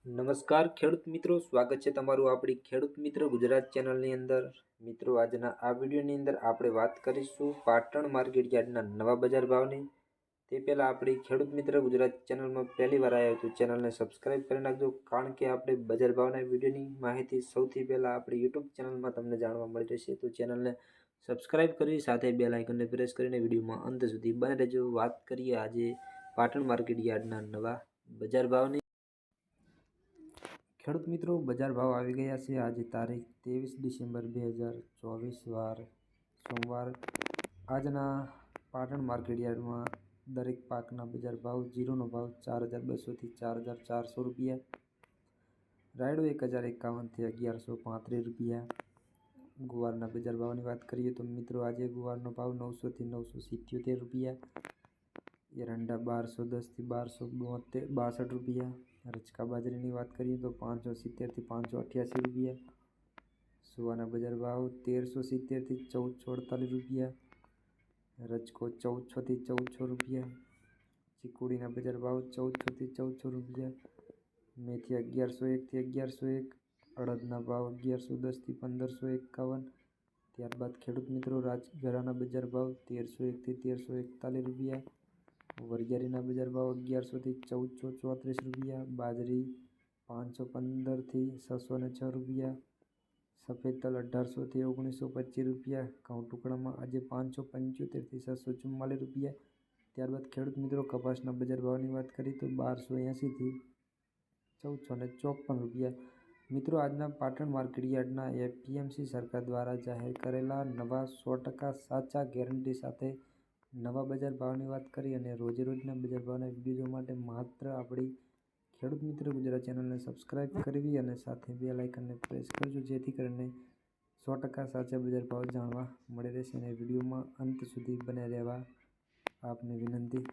નમસ્કાર ખેડૂત મિત્રો, સ્વાગત છે તમારું આપણી ખેડૂત મિત્ર ગુજરાત ચેનલની અંદર। મિત્રો, આજના આ વિડીયોની અંદર આપણે વાત કરીશું પાટણ માર્કેટ યાર્ડના નવા બજાર ભાવની। તે પહેલાં આપણી ખેડૂત મિત્ર ગુજરાત ચેનલમાં પહેલી વાર આવ્યા તો ચેનલને સબસ્ક્રાઈબ કરી નાખજો, કારણ કે આપણે બજાર ભાવના વિડીયોની માહિતી સૌથી પહેલાં આપણી યુટ્યુબ ચેનલમાં તમને જાણવા મળી રહેશે। તો ચેનલને સબસ્ક્રાઈબ કરી સાથે બેલ આઇકનને પ્રેસ કરીને વિડીયોમાં અંત સુધી બને રહેજો। વાત કરીએ આજે પાટણ માર્કેટ યાર્ડના નવા બજાર ભાવની। ખેડૂત મિત્રો, બજાર ભાવ આવી ગયા છે આજે તારીખ 23 ડિસેમ્બર 2024 વાર સોમવાર। આજના પાટણ માર્કેટ યાર્ડમાં દરેક પાકના બજાર ભાવ: જીરુનો ભાવ 4200 થી 4400 રૂપિયા, રાયડો 1051 થી 1135 રૂપિયા। ગુવારના બજાર ભાવની વાત કરીએ તો મિત્રો, આજે ગુવારનો ભાવ 900 થી 977 રૂપિયા, એરંડા 1210 થી 1262 રૂપિયા। રચકા બાજરીની વાત કરીએ તો 570 થી 588 રૂપિયા, સુવાના બજાર ભાવ 1370 થી 1448 રૂપિયા, રચકો 1400 થી 1400 રૂપિયા, ચીકુડીના બજાર ભાવ 1400 થી 1400 રૂપિયા, મેથી 1101 થી 1101, અડદના ભાવ 1110 થી 1551। ત્યારબાદ ખેડૂત મિત્રો, રાજગરાના બજાર ભાવ 1301 થી 1341 રૂપિયા, વરિયાળીના બજાર ભાવ 1100 થી 1434 રૂપિયા, બાજરી 515 થી 606 રૂપિયા, સફેદ તલ 1800 થી 1925 રૂપિયા, ઘઉં ટુકડામાં આજે 575 થી 644 રૂપિયા। ત્યારબાદ ખેડૂત મિત્રો, કપાસના બજાર ભાવની વાત કરીએ તો 1280 થી 1454 રૂપિયા। મિત્રો, આજના પાટણ માર્કેટ યાર્ડના એપીએમસી સરકાર દ્વારા જાહેર કરેલા નવા 100% સાચા ગેરંટી સાથે નવા બજાર ભાવની વાત કરી અને રોજે રોજના બજાર ભાવના વિડીયો જોવા માટે માત્ર આપણી ખેડૂત મિત્ર ગુજરાત ચેનલને સબસ્ક્રાઈબ કરવી અને સાથે બેલ આઇકનને પ્રેસ કરજો, જેથી કરીને 100% સાચા બજાર ભાવ જાણવા મળી રહેશે। અને વિડીયોમાં અંત સુધી બને રહેવા આપને વિનંતી।